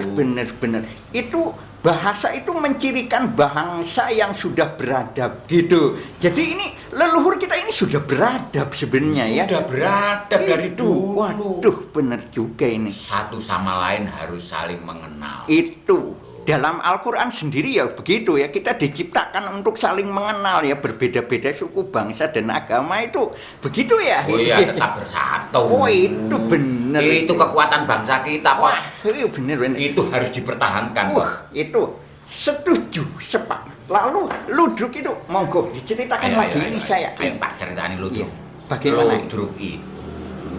benar. Itu bahasa itu mencirikan bangsa yang sudah beradab gitu. Jadi ini leluhur kita ini sudah beradab sebenarnya ya. Sudah beradab dari dulu. Waduh, benar juga ini. Satu sama lain harus saling mengenal. Itu dalam Al-Quran sendiri ya begitu ya, kita diciptakan untuk saling mengenal ya, berbeda-beda suku, bangsa, dan agama itu begitu ya. Oh iya, tetap bersatu. Oh itu benar. Itu kekuatan bangsa kita, Pak. Wah, itu benar. Itu harus dipertahankan, Pak. Itu setuju, sepak. Lalu ludruk itu, monggo diceritakan lagi ini saya. Ayo Pak, ceritain ludruk. Bagaimana? Ludruk itu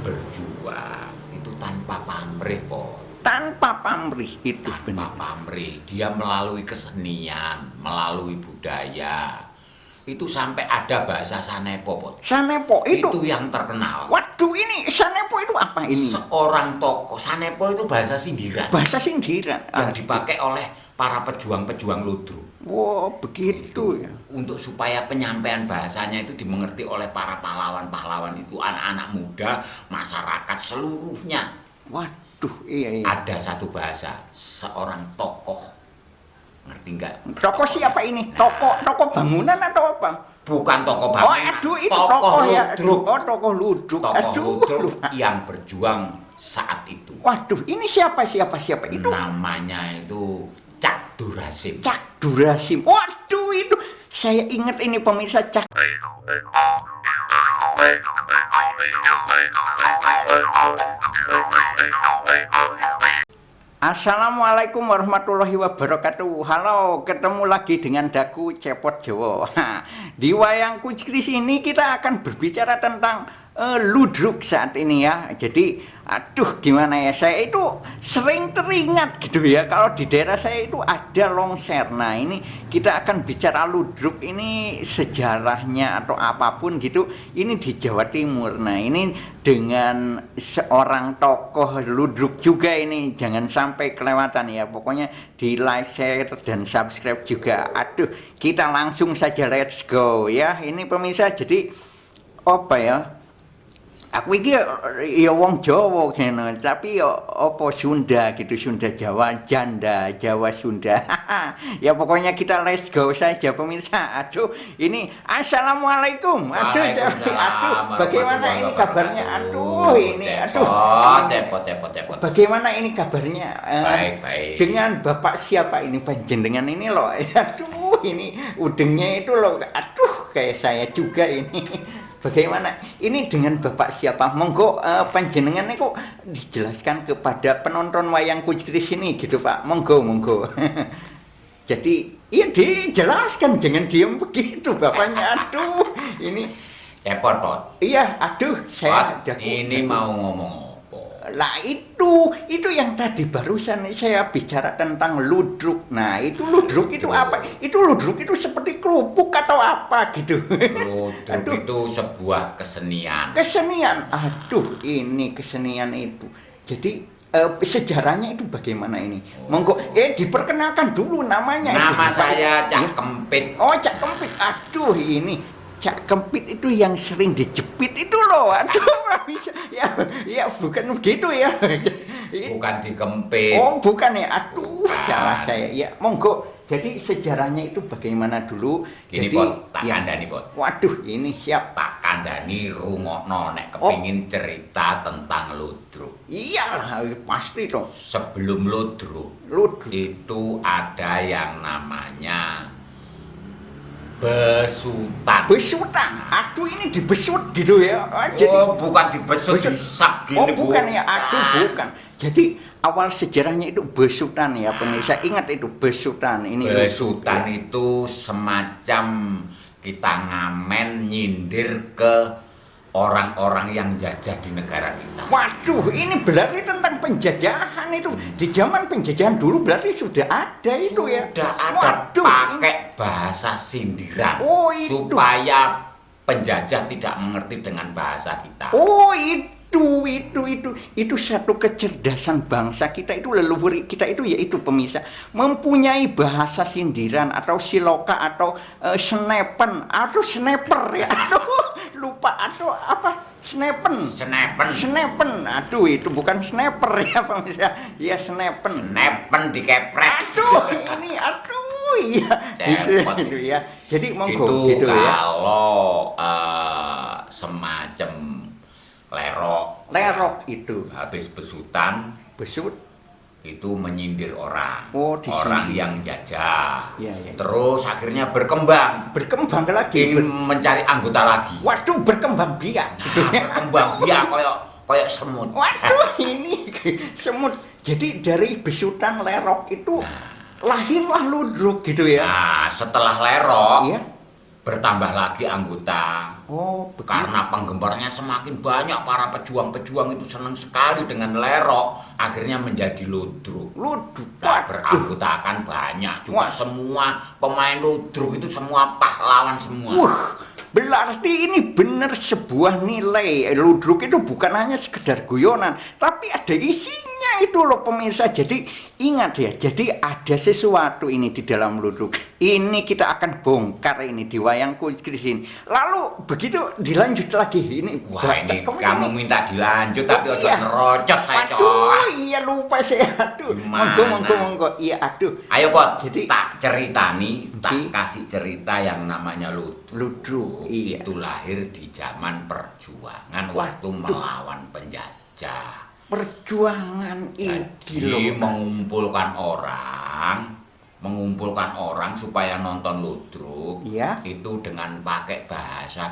berjuang itu tanpa pamrih, Pak. Tanpa pamrih itu tanpa pamrih, dia melalui kesenian, melalui budaya. Itu sampai ada bahasa Sanepo, Pot. Sanepo itu yang terkenal. Waduh, ini Sanepo itu apa ini? Seorang tokoh. Sanepo itu bahasa sindiran. Bahasa sindiran yang dipakai oleh para pejuang-pejuang ludruk. Wow, begitu ya. Untuk supaya penyampaian bahasanya itu dimengerti oleh para pahlawan-pahlawan itu, anak-anak muda, masyarakat seluruhnya. Waduh, iya. Ada satu bahasa, seorang tokoh. Ngerti enggak? Tokoh siapa ini? Tokoh bangunan atau apa? Bukan tokoh bangunan. Oh, aduh, itu tokoh ya. Ludruk. Oh, tokoh ludruk. Tokoh ludruk yang berjuang saat itu. Waduh, ini siapa itu? Namanya itu Cak Durasim. Cak Durasim. Waduh, itu saya ingat ini pemirsa Cak. Assalamualaikum warahmatullahi wabarakatuh. Halo, ketemu lagi dengan Daku Cepot Jawa. Di Wayang Kucris ini kita akan berbicara tentang ludruk saat ini ya. Jadi, aduh gimana ya, saya itu sering teringat gitu ya, kalau di daerah saya itu ada longser. Nah ini kita akan bicara ludruk ini sejarahnya atau apapun gitu, ini di Jawa Timur. Nah ini dengan seorang tokoh ludruk juga, ini jangan sampai kelewatan ya. Pokoknya di like, share, dan subscribe juga. Aduh, kita langsung saja let's go ya. Ini pemirsa, jadi apa ya, aku iki ya wong Jawa kene, tapi ya apa Sunda gitu, Sunda Jawa, janda Jawa Sunda. Ya pokoknya kita let's go saja pemirsa. Aduh, ini assalamualaikum. Aduh, bagaimana ini kabarnya? Aduh, ini Cepot. Bagaimana ini kabarnya? Baik. Dengan Bapak siapa ini, panjenengan ini loh. Aduh, ini udengnya itu loh. Aduh, kayak saya juga ini. Bagaimana ini dengan Bapak siapa? Monggo panjenengan kok dijelaskan kepada penonton Wayang Kucris ini gitu Pak. Monggo. Jadi iya dijelaskan, jangan diam begitu Bapaknya. Aduh, ini Cepot, Pot. Iya, aduh saya ini mau ngomong. Lah itu yang tadi barusan saya bicara tentang ludruk. Nah itu ludruk itu apa? Itu ludruk itu seperti kerupuk atau apa gitu. Ludruk itu sebuah kesenian. Kesenian, aduh ini kesenian itu. Jadi sejarahnya itu bagaimana ini? Monggo, diperkenalkan dulu namanya. Nama saya Cak Kempit. Oh, Cak Kempit. Aduh ini Cak Kempit itu yang sering dijepit itu loh. Aduh, bisa. Ya bukan begitu ya. Bukan dikempit. Oh, bukan ya. Aduh, salah saya. Ya, monggo. Jadi sejarahnya itu bagaimana dulu? Gini, jadi Pot, tak kandani, Pot. Waduh, ini siap. Tak kandani rungokno nek kepingin cerita tentang ludruk. Iyalah, pasti toh. Sebelum ludruk itu ada yang namanya besutan. Aduh ini dibesut gitu ya. Jadi bukan dibesut, disap gini. Oh bukan ya, aduh bukan. Jadi awal sejarahnya itu besutan ya pemirsa. Ingat itu besutan. Ini besutan itu semacam kita ngamen nyindir ke orang-orang yang jajah di negara kita. Waduh, ini berarti tentang penjajahan itu. Di zaman penjajahan dulu berarti sudah ada itu ya. Sudah ada. Waduh, pakai bahasa sindiran. Oh, itu. Supaya penjajah tidak mengerti dengan bahasa kita. Oh, itu satu kecerdasan bangsa kita itu, leluhur kita itu, yaitu pemirsa mempunyai bahasa sindiran atau siloka atau senepen atau sniper ya. Aduh, lupa lupa. Aduh, apa? Snepen. Aduh, itu bukan sniper ya pemirsa. Ya snepen. Snepen dikepret. Aduh, iya. Cepot. Itu ya. Jadi monggo Itu gitu ya. kalau semacam lerok itu habis besutan besut. itu menyindir orang, Oh, disindir. orang yang jajah. Ya, ya. Terus akhirnya berkembang lagi. ingin mencari anggota lagi. Waduh, berkembang biak. Berkembang biak koyok semut. Waduh, ini semut. Jadi dari besutan lerok itu lahirlah ludruk gitu ya. Nah, setelah lerok Iya. bertambah lagi anggota. Oh, begitu. Karena penggemarnya semakin banyak, para pejuang-pejuang itu senang sekali dengan lerok, akhirnya menjadi ludruk. Ludruk. Nah, Waduh. beranggotakan banyak juga. Wah. Semua pemain ludruk itu semua pahlawan semua. Berarti ini benar sebuah nilai. Ludruk itu bukan hanya sekedar guyonan, tapi ada isinya itu loh pemirsa. Jadi ingat ya, jadi ada sesuatu ini di dalam ludruk. Ini kita akan bongkar ini di wayang kulit ini. Lalu begitu dilanjut lagi ini. Wah, ini kamu minta dilanjut tapi ojo nerocos saya, Aduh, iya lupa saya. Aduh, monggo. Iya, aduh. Ayo Pot, Jadi tak ceritani, tak kasih cerita yang namanya ludruk. Iya. Itu lahir di zaman perjuangan waktu melawan penjajah. Perjuangan Jadi ini loh. mengumpulkan orang supaya nonton ludruk. Iya. Itu dengan pakai bahasa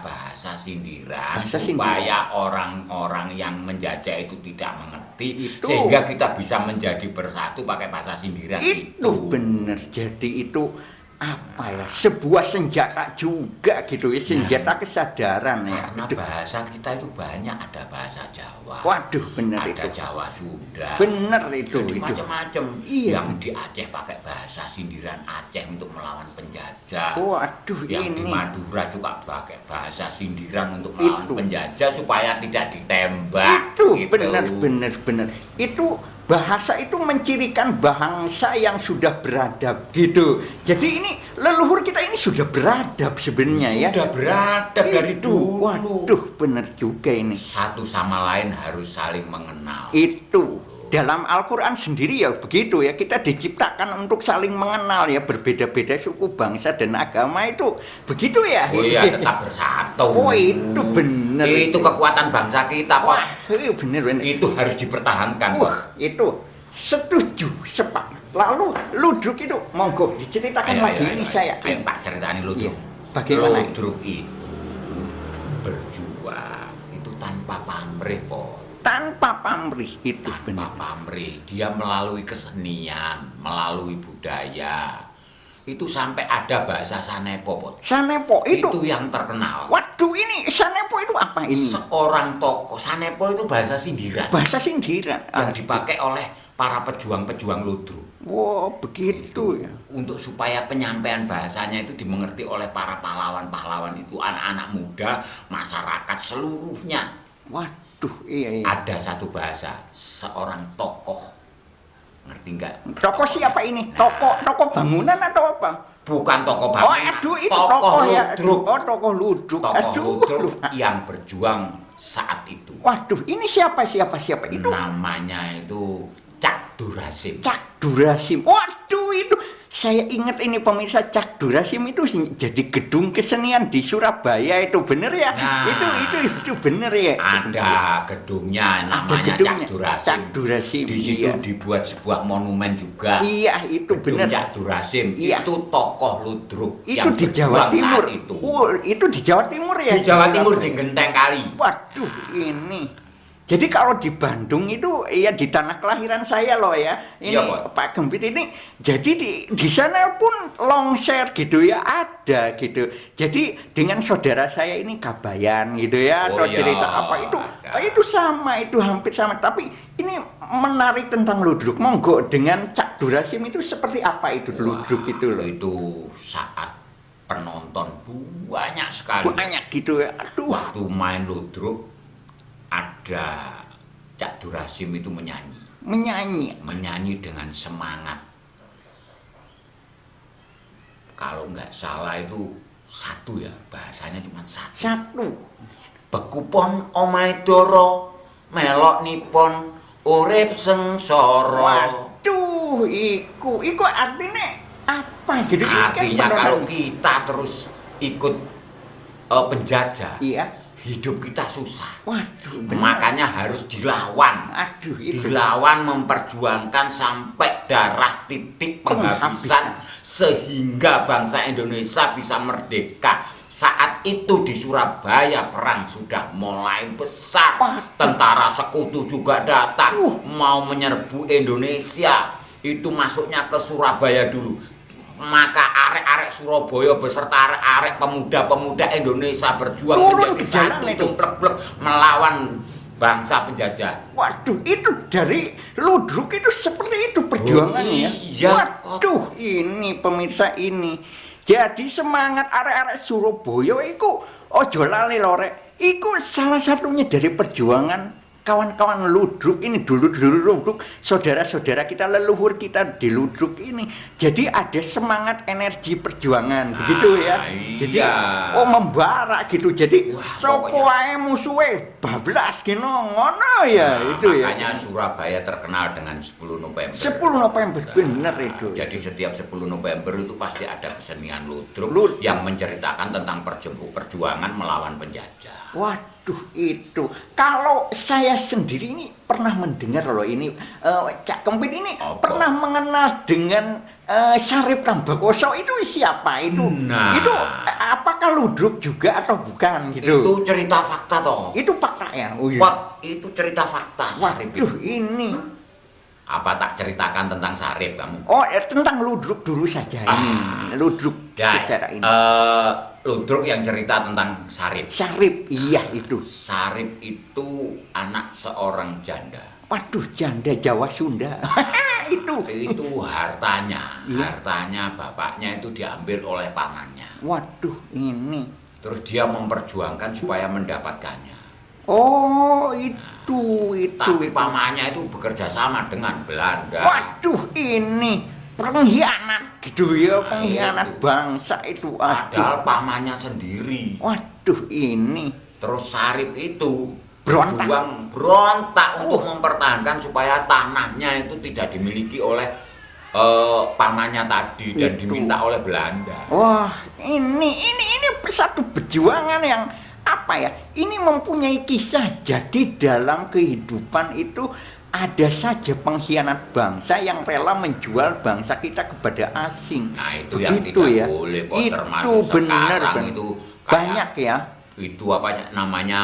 sindiran Bahasa supaya orang-orang yang menjajah itu tidak mengerti, Itu. sehingga kita bisa menjadi bersatu pakai bahasa sindiran Itu bener. Jadi itu apa ya? Sebuah senjata juga gitu ya, senjata kesadaran ya. Karena bahasa kita itu banyak, ada bahasa Jawa. Waduh, bener ada itu. Jawa Sunda. Bener itu. Jadi macam-macam. Iya. Yang di Aceh pakai bahasa sindiran Aceh untuk melawan penjajah. Waduh, Yang di ini. Madura juga pakai bahasa sindiran untuk melawan Itu. penjajah supaya tidak ditembak. Itu gitu. bener. Itu bahasa itu mencirikan bangsa yang sudah beradab gitu. Jadi ini leluhur kita ini sudah beradab sebenarnya ya. Sudah beradab dari dulu. Waduh, bener juga ini. Satu sama lain harus saling mengenal. Itu dalam Al-Quran sendiri ya begitu ya, kita diciptakan untuk saling mengenal ya, berbeda-beda suku, bangsa, dan agama itu begitu ya. Oh iya, tetap bersatu. Oh itu bener. Itu kekuatan bangsa kita, Pak. Wah, bener. Itu harus dipertahankan. Itu setuju, sepak. Lalu ludruk itu monggo diceritakan lagi ini saya. Ayo tak ceritani ludruk. Iya. Bagaimana? Ludruk itu berjuang itu tanpa pamrih, Pak. Tanpa pamrih itu Tanpa benar. pamrih, dia melalui kesenian, melalui budaya. Itu sampai ada bahasa Sanepo, Pot. Sanepo itu yang terkenal. Waduh, ini Sanepo itu apa ini? Seorang tokoh. Sanepo itu bahasa sindiran Bahasa sindiran. yang dipakai oleh para pejuang-pejuang ludruk. Wow, begitu ya. Untuk supaya penyampaian bahasanya itu dimengerti oleh para pahlawan-pahlawan itu, anak-anak muda, masyarakat seluruhnya. Waduh, iya. Ada satu bahasa, seorang tokoh. Ngerti enggak? Tokoh siapa ini? Tokoh bangunan atau apa? Bukan tokoh Oh, bangunan. aduh itu tokoh ya. ludruk. Oh, tokoh ludruk. Tokoh ludruk lupa. yang berjuang saat itu. Waduh, ini siapa itu? Namanya itu Cak Durasim. Cak Durasim. Waduh, itu saya ingat ini pemirsa, Cak Durasim itu jadi gedung kesenian di Surabaya itu bener ya? Nah, itu bener ya? Ada gedungnya namanya gedungnya, Cak Durasim. Cak Durasim, Di situ iya. dibuat sebuah monumen juga. Iya, itu Gedung bener. Cak Durasim. Iya. Itu tokoh ludruk Itu yang di Jawa berjuang Timur. saat itu. Oh, itu di Jawa Timur ya? Di Jawa Timur di Genteng Kali. Waduh, ini. Jadi kalau di Bandung itu ya di tanah kelahiran saya loh ya. Ini Iya, Pak Gempit ini. Jadi di sana pun longser gitu ya, ada gitu. Jadi dengan saudara saya ini Kabayan gitu ya, Oh atau iya, cerita apa itu. ada. Itu sama, itu hampir sama. Tapi ini menarik tentang ludruk. Monggo dengan Cak Durasim itu seperti apa itu ludruk itu loh. Itu saat penonton banyak sekali. Banyak gitu ya. Aduh. Waktu main ludruk ada Cak Durasim itu menyanyi dengan semangat. Kalau nggak salah itu satu ya, bahasanya cuma satu. Bekupon omahe Dara melok nipon urip sengsara. Waduh, iku artinya apa gitu? Ini kan Artinya beneran. kalau kita terus ikut penjajah, Iya. hidup kita susah. Waduh, bener. Makanya harus dilawan. Aduh, itu. Dilawan, memperjuangkan sampai darah titik penghabisan sehingga bangsa Indonesia bisa merdeka. Saat itu di Surabaya perang sudah mulai besar. Tentara sekutu juga datang mau menyerbu Indonesia. Itu masuknya ke Surabaya dulu. Maka arek-arek Surabaya beserta arek-arek pemuda-pemuda Indonesia berjuang Turun menjadi ke jalan satu itu. tumplek-plek melawan bangsa penjajah. Waduh, itu dari Ludruk itu seperti itu perjuangannya ya. Iya. Waduh, ini pemirsa ini. Jadi semangat arek-arek Surabaya iku ojo lali lho rek. Iku salah satunya dari perjuangan kawan-kawan Ludruk ini, dulu-dulu Ludruk, saudara-saudara kita, leluhur kita di Ludruk ini. Jadi ada semangat energi perjuangan, begitu ya. Iya. Jadi membara gitu. Jadi sopo pokoknya. ae musuhe bablas gitu ngono ya itu ya. Makanya Surabaya terkenal dengan 10 November. 10 November bener itu. Jadi setiap 10 November itu pasti ada kesenian Ludruk Ludruk. yang menceritakan tentang perjuangan melawan penjajah. Waduh itu, kalau saya sendiri ini pernah mendengar loh ini, Cak Kempit ini Apa? pernah mengenal dengan Sarip Tambakoso itu siapa itu? Nah. Itu apakah Ludruk juga atau bukan gitu? Itu cerita fakta toh. Itu fakta ya? Oh, iya. Itu cerita fakta Sarip Waduh itu. ini, Apa tak ceritakan tentang Sarip kamu? oh tentang Ludruk dulu saja ini, Ludruk secara ini. Ludruk yang cerita tentang Sarip. Sarip, iya itu. Sarip itu anak seorang janda. Waduh janda Jawa Sunda, itu. Itu hartanya, Iya. hartanya bapaknya itu diambil oleh pamannya. Waduh ini. Terus dia memperjuangkan supaya mendapatkannya. Oh itu. Tapi pamannya itu bekerja sama dengan Belanda. Waduh ini pengkhianat gitu ya, Nah, pengkhianat itu. bangsa itu. Padahal Aduh. pamannya sendiri. Waduh ini. Terus Sarip itu Berontak. berjuang berontak untuk mempertahankan supaya tanahnya itu tidak dimiliki oleh pamannya tadi dan Itu. diminta oleh Belanda. Wah ini satu perjuangan yang apa ya? Ini mempunyai kisah. Jadi dalam kehidupan itu ada saja pengkhianat bangsa yang rela menjual bangsa kita kepada asing. Nah itu yang Begitu tidak ya? boleh kok, Itu termasuk benar, sekarang benar. itu kayak Banyak ya. itu apa namanya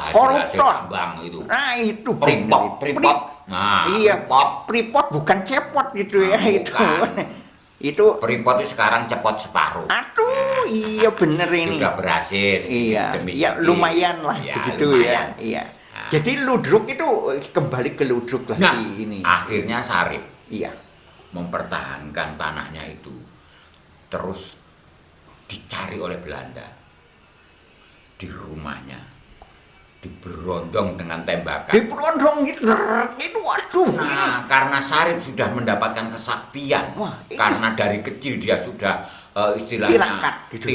hasil Koruptor. tambang itu. Nah itu Freeport. Nah, Iya, Freeport. Freeport bukan cepot gitu ya itu. Bukan. Itu Freeport itu sekarang cepot separuh. aduh, iya bener ini. Sudah berhasil Iya, sedemi ya sedikit. lumayan lah Ya, begitu lumayan. ya. Iya. Nah. Jadi Ludruk itu kembali ke Ludruk lagi Nah, ini. akhirnya Sarip Iya. mempertahankan tanahnya itu terus dicari oleh Belanda di rumahnya, diberondong dengan tembakan. Di Prondong itu waduh ini. Nah, karena Sarip sudah mendapatkan kesaktian, Wah, ini- karena dari kecil dia sudah istilahnya Tirakat gitu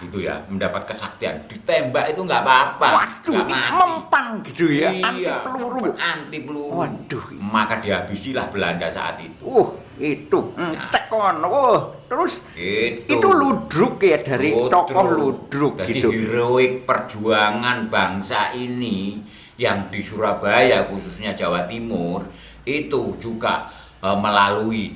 gitu. ya, mendapat kesaktian. Ditembak itu nggak apa-apa, Waduh, nggak ini mati. mempan gitu ya, anti Iya, peluru. anti peluru. Waduh. Maka dihabisilah Belanda saat itu. Itu entek kono. Terus Itu. itu Ludruk ya dari tokoh Ludruk Jadi gitu. heroik perjuangan bangsa ini yang di Surabaya khususnya Jawa Timur itu juga melalui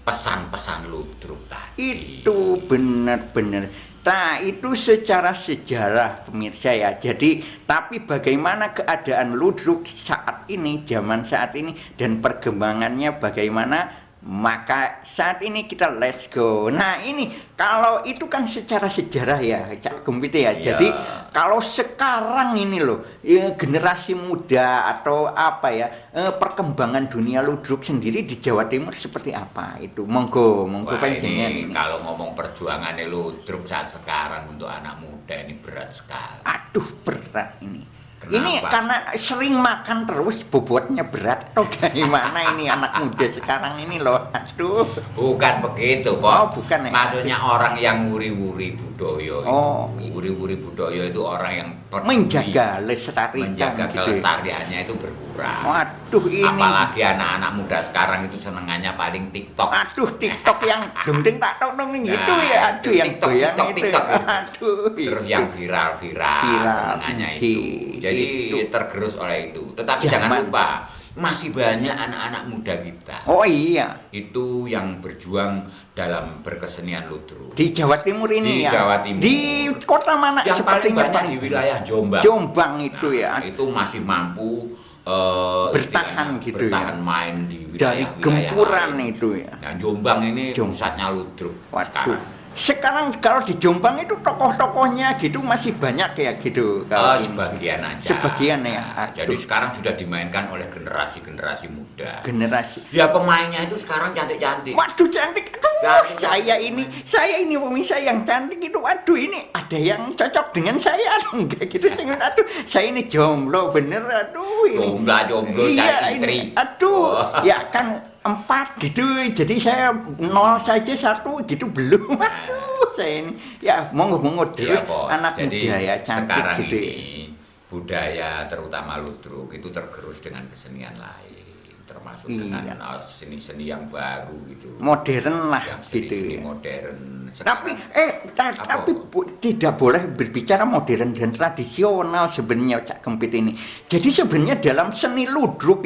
pesan-pesan Ludruk tadi. Itu benar-benar. Nah, itu secara sejarah pemirsa ya. Jadi, tapi bagaimana keadaan Ludruk saat ini, zaman saat ini, dan perkembangannya bagaimana, maka saat ini kita let's go. Nah, ini kalau itu kan secara sejarah ya, Cak Gempit ya. Iya. Jadi, kalau sekarang ini loh, ya, generasi muda atau apa ya, perkembangan dunia Ludruk sendiri di Jawa Timur seperti apa itu? Monggo Wah, panjenengan ini ini. kalau ngomong perjuangan Ludruk saat sekarang untuk anak muda ini berat sekali. Aduh berat ini. Kenapa? Ini karena sering makan terus bobotnya berat atau gimana ini anak muda sekarang ini loh. Aduh. Bukan begitu, Pok. Oh, bukan ya? Maksudnya orang yang wuri-wuri, bukan. budaya. Oh, Wuri-wuri budaya itu orang yang peduli menjaga lestarikan menjaga gitu. kelestariannya itu berkurang. Waduh ini. Apalagi anak-anak muda sekarang itu senengannya paling TikTok. Aduh TikTok yang deng tak tok nong gitu Nah, ya. Aduh yang TikTok, goyang TikTok, itu. TikTok. Aduh. Terus yang viral senengannya itu. Jadi itu. tergerus oleh itu. Tetapi Zaman. jangan lupa masih banyak anak-anak muda kita Oh iya, itu yang berjuang dalam berkesenian ludruk. di Jawa Timur ini Di ya. Jawa Timur. Di kota mana Yang paling sepertinya banyak di wilayah Jombang. Jombang itu Nah, ya. itu masih mampu Bertahan istilahnya, gitu bertahan ya. main di Dari wilayah gempuran lain. itu ya. Nah, Jombang ini Jombang. pusatnya ludruk Waduh. Sekarang kalau di Jombang itu tokoh-tokohnya gitu masih banyak ya gitu kalau ini. sebagian aja. Sebagian ya. Nah, jadi Aduh. sekarang sudah dimainkan oleh generasi-generasi muda. Generasi. Ya pemainnya itu sekarang cantik-cantik. Waduh cantik. Aduh, Cantik. saya ini pemirsa yang cantik itu. Waduh ini ada yang cocok dengan saya atau enggak gitu. Aduh, saya ini jomblo bener. Aduh ini. Jomblo Iya, cari istri. ini. Aduh, Oh. ya kan 4 gitu. Jadi saya 0 saja 1 gitu belum. Aduh, saya ini ya monggo terus Iya, Pok. anak Jadi, muda ya cantik sekarang gitu. ini budaya terutama ludruk itu tergerus dengan kesenian lain, termasuk Iya. dengan seni-seni yang baru gitu. Modern lah Yang gitu. seni-seni ya. modern. Tapi Sekarang- tapi tidak boleh berbicara modern dan tradisional sebenarnya Cak Kempit ini. Jadi sebenarnya dalam seni ludruk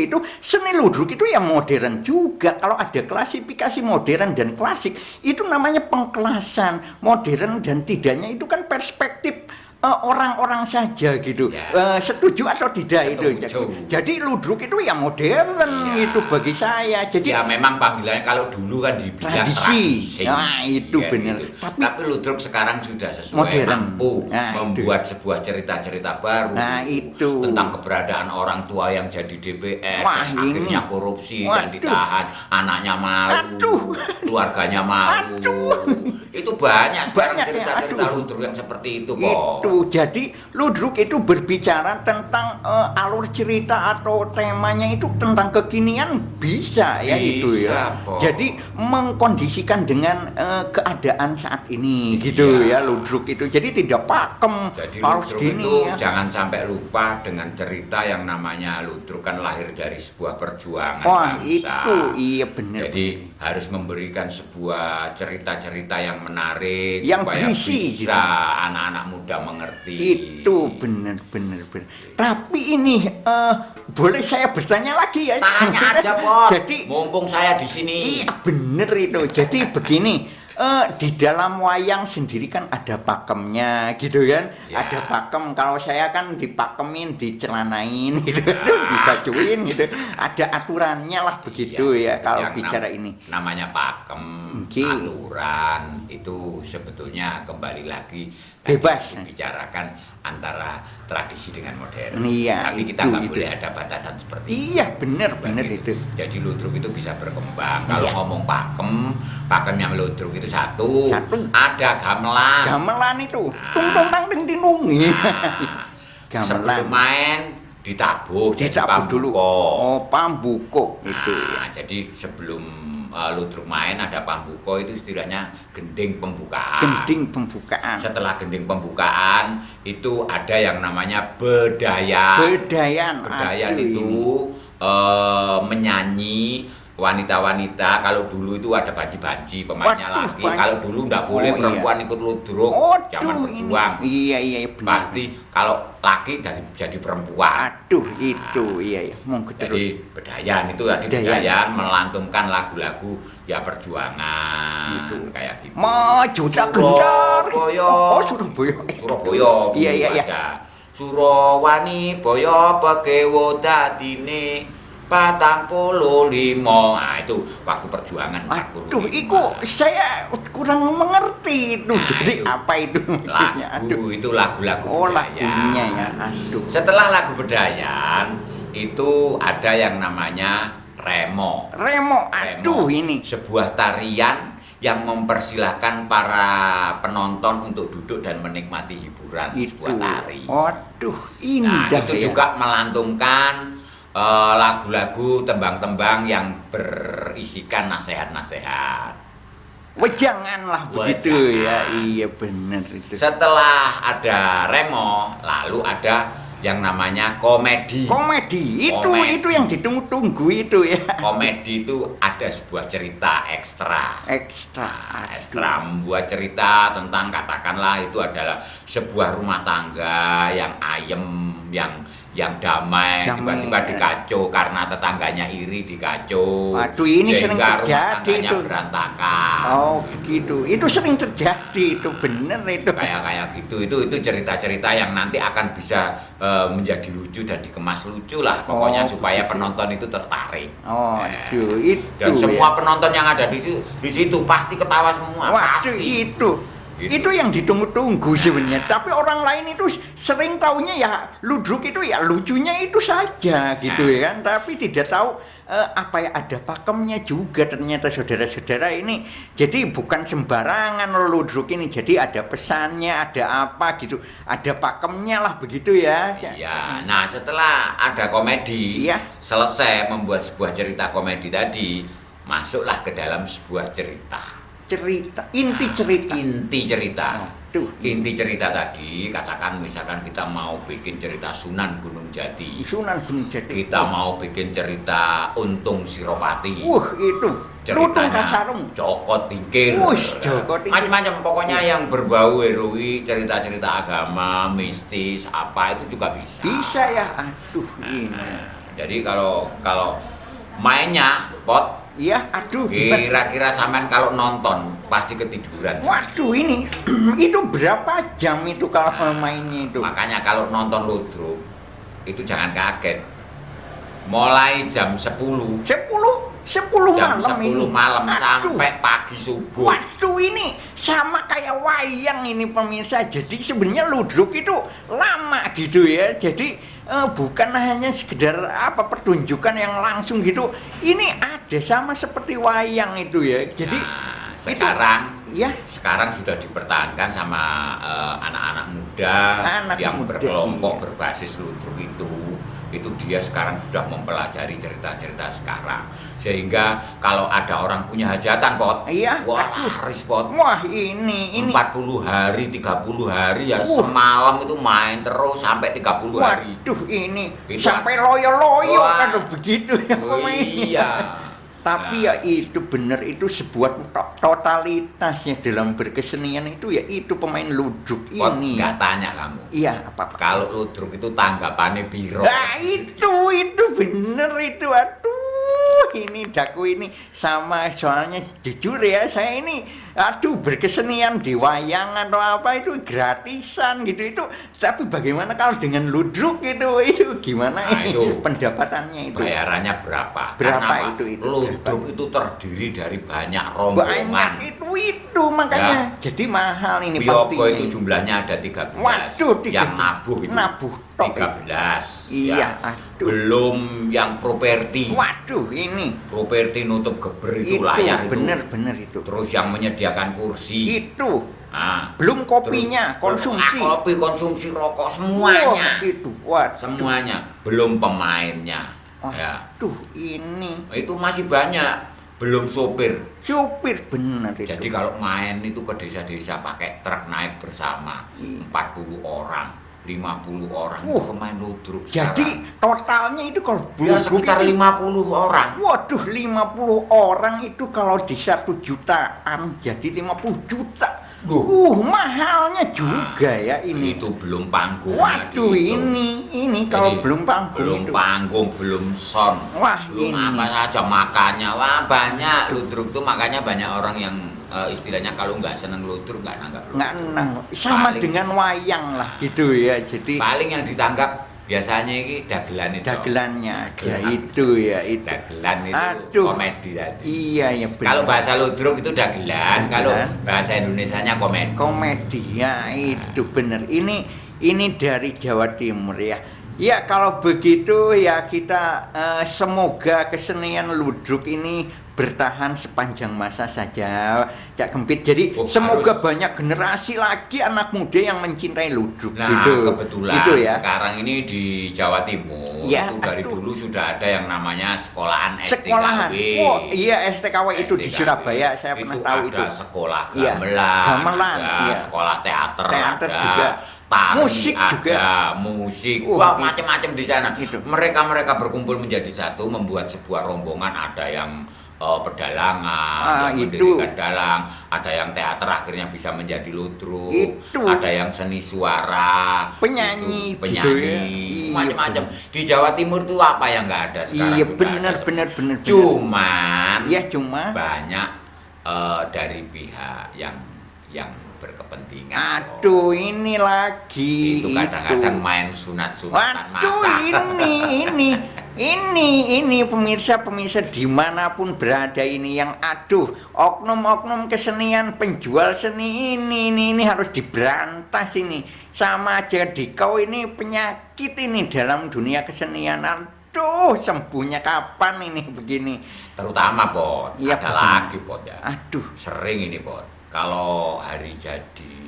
itu ya modern juga. Kalau ada klasifikasi modern dan klasik itu namanya pengkelasan. Modern dan tidaknya itu kan perspektif orang-orang saja gitu. Ya. Setuju atau tidak Setuju. itu? Jadi ludruk itu ya modern Ya. itu bagi saya. Jadi Ya memang panggilannya kalau dulu kan dibilang Tradisi. tradisi. Nah, itu Ya, benar. gitu. Tapi- Tapi ludruk sekarang sudah sesuai Modern. mampu Nah, membuat sebuah cerita-cerita baru Nah, itu. tentang keberadaan orang tua yang jadi DPR Wah, dan ini. akhirnya korupsi dan Waduh. ditahan, anaknya malu, Aduh. keluarganya malu. Aduh. Itu banyak sekarang Banyak ya, cerita-cerita aduh. ludruk yang seperti itu kok. itu jadi ludruk itu berbicara tentang alur cerita atau temanya itu tentang kekinian bisa ya itu ya. Bisa, kok. Jadi mengkondisikan dengan keadaan saat ini gitu Iya. ya ludruk itu. Jadi tidak pakem Jadi harus ludruk gini itu ya. jangan sampai lupa dengan cerita yang namanya ludruk kan lahir dari sebuah perjuangan Wah bangsa. itu iya benar. Jadi harus memberikan sebuah cerita-cerita yang menarik Yang supaya berisi, bisa gitu. anak-anak muda mengerti. Itu benar. Tapi ini boleh saya bertanya lagi ya? Tanya aja, Pok. Jadi Mumpung saya di sini. iya bener itu. Jadi begini, di dalam wayang sendiri kan ada pakemnya gitu kan. Ya. Ada pakem. Kalau saya kan dipakemin, dicelanain gitu, dibacuin gitu. Ada aturannya lah begitu Iya, ya kalau yang bicara ini. Namanya pakem, Oke. aturan itu sebetulnya kembali lagi Bebas. dibicarakan antara tradisi dengan modern. Iya, Tapi kita itu, nggak itu. boleh ada batasan seperti itu. Iya bener itu. Jadi ludruk itu bisa berkembang. Kalau Iya. ngomong pakem yang ludruk itu satu. Satu. Ada gamelan. Gamelan itu, Nah. tung tung tang ting ting tung. Nah, Gamelan. sebelum main ditabuh jadi Ditabuh dulu. pambuko. Oh pambuko itu. Nah, jadi sebelum ludruk main ada pambuko itu istilahnya gending pembukaan. Gending pembukaan. Setelah gending pembukaan itu ada yang namanya bedayan. Bedayan. Bedayan Aduh, itu menyanyi wanita-wanita. Kalau dulu itu ada banji-banji pemainnya Waduh, laki. banji. Kalau dulu nggak boleh Oh, iya. perempuan ikut ludruk zaman Aduh, berjuang. Iya benar. Pasti kalau laki jadi perempuan. Aduh itu iya monggo terus. Jadi bedayan itu tadi Bedayan. bedayan melantunkan lagu-lagu ya perjuangan Itu. kayak gitu. Maju tak gentar. Surabaya. Oh Surabaya. Surabaya. Iya dulu iya. ada. Surawani boyo pekewo dadine 45. Nah itu waktu perjuangan 45. Aduh, iku saya kurang mengerti itu. Nah, Jadi itu. apa itu maksudnya? Aduh. Lagu itu lagu-lagu Oh bedayan. lagunya ya. Aduh. Setelah lagu bedayan itu ada yang namanya remo. Remo. Aduh Remo, ini. sebuah tarian yang mempersilahkan para penonton untuk duduk dan menikmati hiburan Itu. sebuah tari. Aduh Nah, indah itu ya. juga melantunkan lagu-lagu tembang-tembang yang berisikan nasihat-nasihat. Wejangan lah begitu ya. Iya benar itu. Setelah ada remo, lalu ada yang namanya komedi. Komedi itu yang ditunggu-tunggu itu ya. Komedi itu ada sebuah cerita ekstra. Ekstra. Membuat cerita tentang, katakanlah itu adalah sebuah rumah tangga yang ayem, yang damai, tiba-tiba dikacau karena tetangganya iri, dikacau. Waduh, ini sering terjadi itu. Berantakan. Oh begitu, itu sering terjadi, itu bener itu. Kayak gitu, itu cerita-cerita yang nanti akan bisa menjadi lucu dan dikemas lucu lah, pokoknya supaya penonton itu tertarik. Aduh, itu. Dan semua penonton yang ada di situ pasti ketawa semua. Waduh, pasti. Itu yang ditunggu-tunggu sebenarnya. Tapi orang lain itu sering taunya ya ludruk itu ya lucunya itu saja gitu ya kan. Tapi tidak tahu apa ya, ada pakemnya juga ternyata saudara-saudara ini. Jadi bukan sembarangan ludruk ini. Jadi ada pesannya, ada apa gitu. Ada pakemnya lah begitu ya. Iya. Nah, setelah ada komedi, selesai membuat sebuah cerita komedi tadi, masuklah ke dalam sebuah cerita. Inti cerita. Inti cerita tadi, katakan misalkan kita mau bikin cerita Sunan Gunung Jati. Kita mau bikin cerita Untung Siropati. Itu. Ceritanya Joko Tingkir. Macam-macam pokoknya yang berbau heroik, cerita-cerita agama, mistis, apa itu juga bisa. Bisa ya. Aduh, ini. Jadi kalau mainnya pot. Iya, aduh. Kira-kira sampean kalau nonton pasti ketiduran. Waduh, ini itu berapa jam itu kalau mainnya itu? Makanya kalau nonton ludruk itu jangan kaget. Mulai jam 10 malam sampai pagi subuh. Waduh, ini sama kayak wayang ini pemirsa. Jadi sebenarnya ludruk itu lama gitu ya. Jadi bukan hanya sekedar pertunjukan yang langsung gitu. Ini ada sama seperti wayang itu ya. Jadi sekarang sudah dipertahankan sama anak-anak muda yang berkelompok berbasis ludruk itu. Itu dia sekarang sudah mempelajari cerita-cerita sekarang, sehingga kalau ada orang punya hajatan pot, laris pot. Wah, ini 40 hari, 30 hari ya, semalam itu main terus sampai 30 hari. Waduh, ini itu sampai loyo-loyo kan begitu ya pemainnya. Iya. Tapi ya itu benar, itu sebuah totalitasnya dalam berkesenian itu ya itu pemain ludruk ini. Nggak tanya kamu. Iya, apa? Kalau ludruk itu tanggapannya biro. Nah, itu bener itu. Ini daku ini sama, soalnya jujur ya saya ini berkesenian di wayang atau apa itu gratisan gitu itu, tapi bagaimana kalau dengan ludruk itu gimana itu pendapatannya itu bayarannya berapa itu ludruk itu terdiri dari banyak rombongan itu makanya ya. Jadi mahal ini Bioko itu jumlahnya ada 13. Waduh, yang nabuh 13. Iya, belum yang properti. Waduh, ini properti nutup geber itu layar itu. Bener itu. Terus yang menyediakan kursi. Itu. Belum kopinya, konsumsi. Kopi, konsumsi rokok semuanya. Waduh. Semuanya. Belum pemainnya. Ini. Itu masih banyak. Belum sopir bener itu. Jadi kalau main itu ke desa-desa pakai truk naik bersama 40 orang 50 orang pemain ludruk. Jadi totalnya itu kalau sekitar 50 orang. Waduh, 50 orang itu kalau di 1 jutaan jadi 50 juta. Mahalnya juga ya ini. Itu belum panggung. Waduh, ini kalau jadi, belum panggung belum itu. Panggung, belum sound. Wah, belum ini. Apa saja makannya. Wah, banyak ludruk tuh, makanya banyak orang yang istilahnya kalau nggak seneng ludruk nggak nanggap. Sama paling, dengan wayang lah gitu ya. Jadi paling yang ditanggap biasanya ini dagelan itu. Dagelannya aja itu. Dagelan itu komedi tadi. Iya benar. Kalau bahasa ludruk itu dagelan, kalau bahasa Indonesianya komedi. Komedi ya itu benar. Ini dari Jawa Timur ya. Ya kalau begitu ya kita semoga kesenian ludruk ini bertahan sepanjang masa saja, Cak Kempit. Jadi semoga banyak generasi lagi anak muda yang mencintai ludruk. Nah, gitu. kebetulan Gitu ya. sekarang ini di Jawa Timur Ya, itu dari dulu sudah ada yang namanya sekolahan Sekolahan. STKW. Oh iya, STKW itu di STKW. Surabaya, saya pernah tahu itu. Ada sekolah Iya, gamelan, gamelan, ada iya. sekolah teater, Teater ada juga. tari, Musik ada juga. musik, Wah, macam-macam di sana. itu. Mereka berkumpul menjadi satu, membuat sebuah rombongan. Ada yang pedalangan, yang itu. mendirikan dalang, ada yang teater akhirnya bisa menjadi ludruk, Itu. ada yang seni suara, Penyanyi, itu, gitu ya. penyanyi, Iya, macam-macam. Di Jawa Timur tuh apa yang nggak ada sekarang? Iya, sudah benar, ada benar, semua. benar. Cuman, Iya, cuma banyak dari pihak yang berkepentingan. aduh, ini lagi Itu kadang-kadang itu. main sunat-sunatan Waduh, masa. ini pemirsa dimanapun berada ini yang aduh, oknum-oknum kesenian penjual seni ini harus diberantas ini. Sama aja dikau ini penyakit ini dalam dunia kesenian. Aduh, sembuhnya kapan ini begini? Terutama Pot, Iya, ada betul. lagi Pot ya. Aduh, Sering ini Pot, kalau hari jadi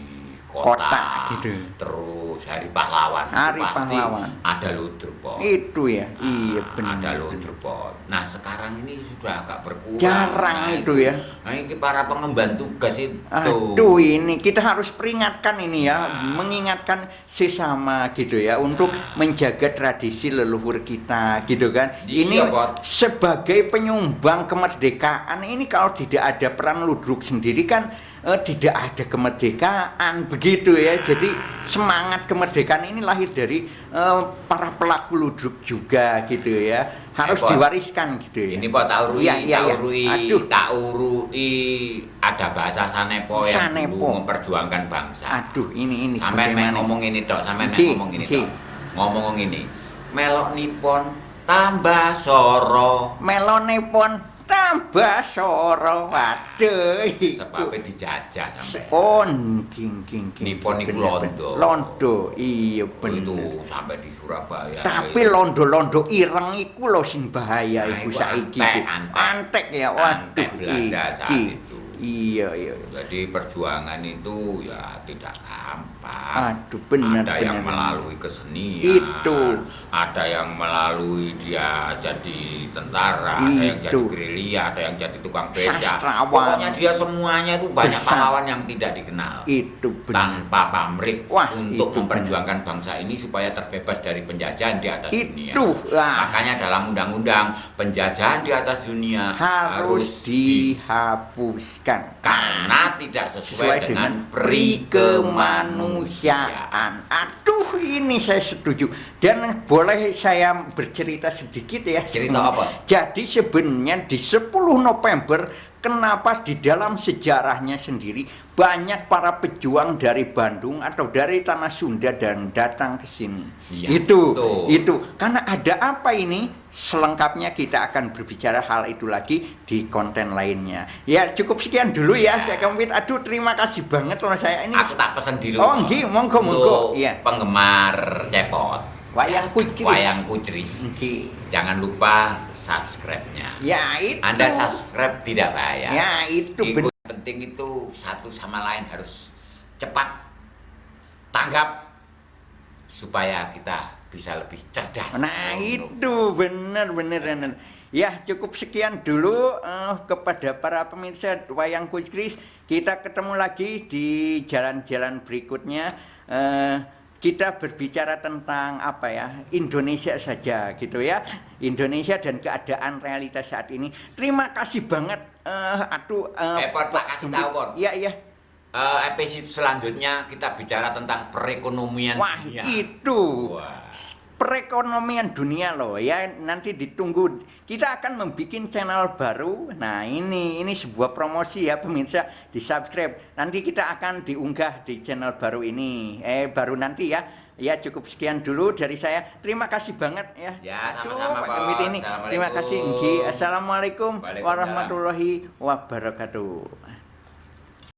Kota, gitu. terus hari pahlawan, itu Hari pasti pahlawan. ada ludruk Pot. itu ya. Iya, benar. Ada ludruk Pot. Nah sekarang ini sudah agak berkurang. Jarang Nah, itu ya. Nah ini para pengemban tugas itu. Aduh, ini kita harus peringatkan ini ya, Nah. mengingatkan sesama gitu ya untuk menjaga tradisi leluhur kita gitu kan. Iya, Ini Pot. sebagai penyumbang kemerdekaan ini kalau tidak ada peran ludruk sendiri kan tidak ada kemerdekaan begitu ya. Jadi semangat kemerdekaan ini lahir dari para pelaku ludruk juga gitu ya. Harus Pot. diwariskan gitu ya. Ini Pot tak urui, Iya. Aduh. tak urui. Ada bahasa Sanepo yang Sanepo. dulu memperjuangkan bangsa. Aduh, ini Sampai bagaimana? ngomong ini dok, sampai Nggih, ngomong ini nggih. dok. Ngomong ini. Melok nipon tambah soro. Melone pon tambah soro. Waduh, Sebabnya dijajah sampai. Oh, king. Nipon iku londo. Londo, iya Itu bener. sampai di Surabaya. Tapi londo-londo ireng iku lho sing bahaya Nah, iku iku saiki. antek. Antek ya, waduh. Antek Belanda saat iki. itu. Iya. Jadi perjuangan itu ya tidak gampang. Aduh, benar. Ada yang melalui kesenian. Itu. Ada yang melalui dia jadi tentara, ada yang jadi Itu. gerilya, ada yang jadi tukang beca. Sastrawan. Pokoknya dia semuanya itu banyak Besar. pahlawan yang tidak dikenal. Itu benar. Tanpa pamrih Wah, untuk itu memperjuangkan bangsa ini supaya terbebas dari penjajahan di atas dunia. Itu, wah. Makanya dalam undang-undang penjajahan di atas dunia Harus dihapuskan. karena tidak sesuai dengan pri kemanusiaan. Aduh, ini saya setuju. Dan boleh saya bercerita sedikit ya. Cerita apa? Jadi sebenarnya di 10 November kenapa di dalam sejarahnya sendiri banyak para pejuang dari Bandung atau dari tanah Sunda dan datang ke sini. Iya, itu betul. itu karena ada apa ini? Selengkapnya kita akan berbicara hal itu lagi di konten lainnya. Ya cukup sekian dulu ya, Cak Kempit. Aduh, terima kasih banget loh saya ini. Aku tak pesan di Oh, rumah. nggih, monggo. Untuk Iya. penggemar cepot. Wayang kucris. Wayang kucris. Nggih. Jangan lupa subscribe-nya. Ya itu. Anda subscribe tidak bayar. Ya itu Yang penting itu satu sama lain harus cepat tanggap supaya kita bisa lebih cerdas. Nah itu benar. Ya cukup sekian dulu kepada para pemirsa Wayang Kucris. Kita ketemu lagi di jalan-jalan berikutnya. Kita berbicara tentang apa ya, Indonesia saja gitu ya, Indonesia dan keadaan realitas saat ini. Terima kasih banget. Pot, tak kasih tahu, Pot. Iya. Episode selanjutnya kita bicara tentang perekonomian Wah dunia. itu. Wah. Perekonomian dunia loh ya, nanti ditunggu. Kita akan membuat channel baru. Nah ini sebuah promosi ya pemirsa, di subscribe. Nanti kita akan diunggah di channel baru ini. Baru nanti ya. Ya cukup sekian dulu dari saya. Terima kasih banget ya. Ya, Aduh, sama-sama, Pak Pak. Kempit ini. Terima kasih. Assalamualaikum. Assalamualaikum Waalaikumsalam. warahmatullahi wabarakatuh.